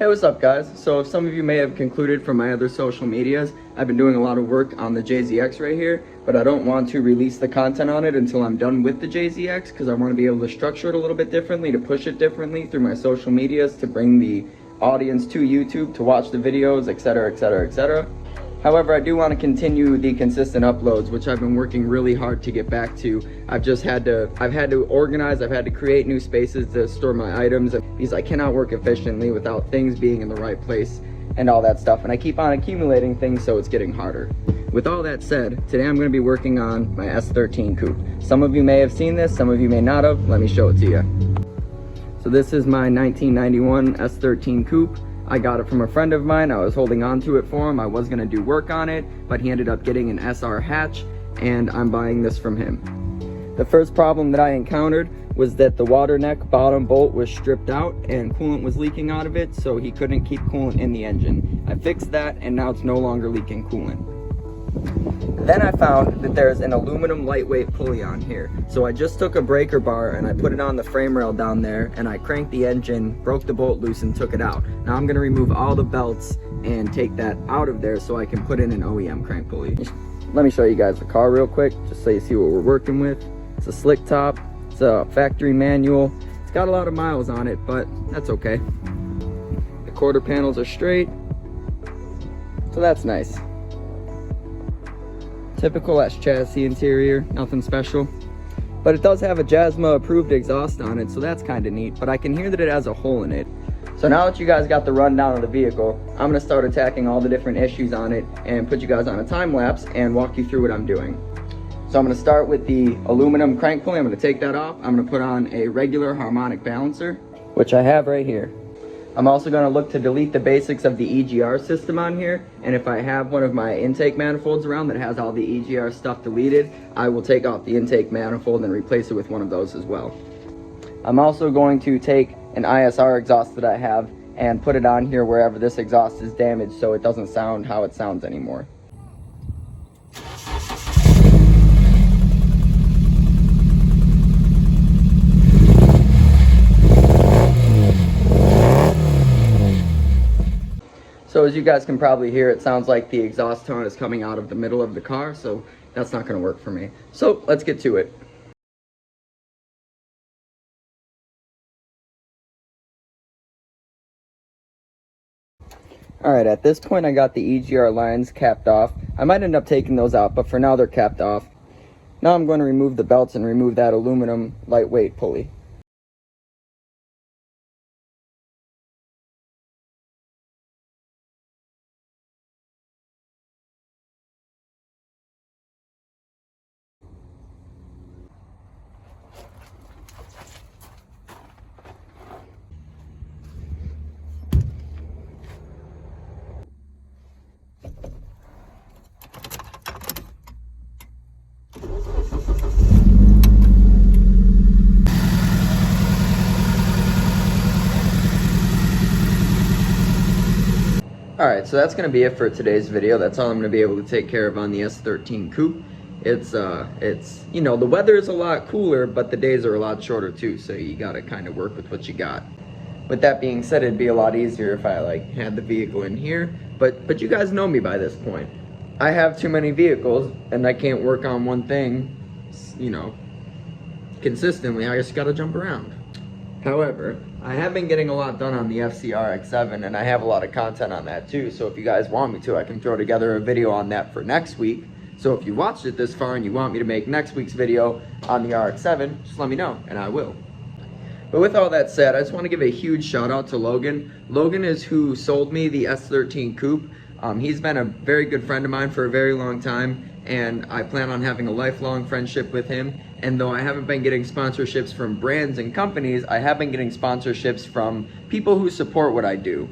Hey, what's up guys? So some of you may have concluded from my other social medias, I've been doing a lot of work on the JZX right here, but I don't want to release the content on it until I'm done with the JZX because I want to be able to structure it a little bit differently, to push it differently through my social medias, to bring the audience to YouTube to watch the videos, etc, etc, etc. However, I do want to continue the consistent uploads, which I've been working really hard to get back to. I've had to organize, I've had to create new spaces to store my items because I cannot work efficiently without things being in the right place and all that stuff. And I keep on accumulating things, so it's getting harder. With all that said, today I'm going to be working on my S13 Coupe. Some of you may have seen this, some of you may not have. Let me show it to you. So this is my 1991 S13 Coupe. I got it from a friend of mine. I was holding on to it for him. I was gonna do work on it, but he ended up getting an SR hatch, and I'm buying this from him. The first problem that I encountered was that the water neck bottom bolt was stripped out and coolant was leaking out of it, so he couldn't keep coolant in the engine. I fixed that, and now it's no longer leaking coolant. Then I found that there's an aluminum lightweight pulley on here. So I just took a breaker bar and I put it on the frame rail down there, and I cranked the engine, broke the bolt loose, and took it out. Now I'm gonna remove all the belts and take that out of there so I can put in an OEM crank pulley. Let me show you guys the car real quick, just so you see what we're working with. It's a slick top, it's a factory manual. It's got a lot of miles on it, but that's okay. The quarter panels are straight, so that's nice. Typical S chassis interior, nothing special. But it does have a JASMA approved exhaust on it, so that's kind of neat, but I can hear that it has a hole in it. So now that you guys got the rundown of the vehicle, I'm gonna start attacking all the different issues on it and put you guys on a time lapse and walk you through what I'm doing. So I'm gonna start with the aluminum crank pulley. I'm gonna take that off. I'm gonna put on a regular harmonic balancer, which I have right here. I'm also going to look to delete the basics of the EGR system on here, and if I have one of my intake manifolds around that has all the EGR stuff deleted, I will take off the intake manifold and replace it with one of those as well. I'm also going to take an ISR exhaust that I have and put it on here wherever this exhaust is damaged, so it doesn't sound how it sounds anymore. So as you guys can probably hear, it sounds like the exhaust tone is coming out of the middle of the car, so that's not going to work for me. So let's get to it. Alright, at this point I got the EGR lines capped off. I might end up taking those out, but for now they're capped off. Now I'm going to remove the belts and remove that aluminum lightweight pulley. Alright, so that's going to be it for today's video. That's all I'm going to be able to take care of on the S13 Coupe. It's you know, the weather is a lot cooler, but the days are a lot shorter too, so you got to kind of work with what you got. With that being said, it'd be a lot easier if I had the vehicle in here, but you guys know me by this point. I have too many vehicles and I can't work on one thing, you know, consistently. I just got to jump around. However, I have been getting a lot done on the FCRX7, and I have a lot of content on that too, so if you guys want me to, I can throw together a video on that for next week. So if you watched it this far and you want me to make next week's video on the RX7, just let me know, and I will. But with all that said, I just want to give a huge shout out to Logan. Logan is who sold me the S13 Coupe. He's been a very good friend of mine for a very long time, and I plan on having a lifelong friendship with him. And though I haven't been getting sponsorships from brands and companies, I have been getting sponsorships from people who support what I do.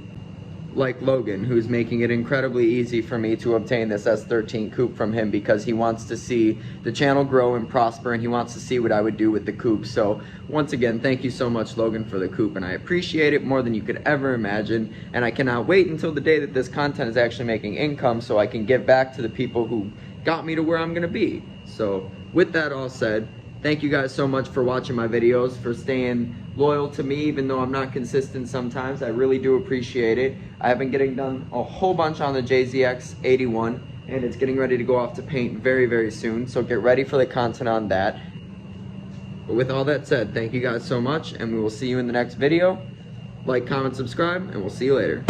Like Logan, who's making it incredibly easy for me to obtain this S13 Coupe from him because he wants to see the channel grow and prosper, and he wants to see what I would do with the Coupe. So once again, thank you so much, Logan, for the Coupe, and I appreciate it more than you could ever imagine. And I cannot wait until the day that this content is actually making income so I can give back to the people who got me to where I'm gonna be. So with that all said, thank you guys so much for watching my videos, for staying loyal to me, even though I'm not consistent sometimes. I really do appreciate it. I have been getting done a whole bunch on the JZX 81, and it's getting ready to go off to paint very, very soon. So get ready for the content on that. But with all that said, thank you guys so much, and we will see you in the next video. Like, comment, subscribe, and we'll see you later.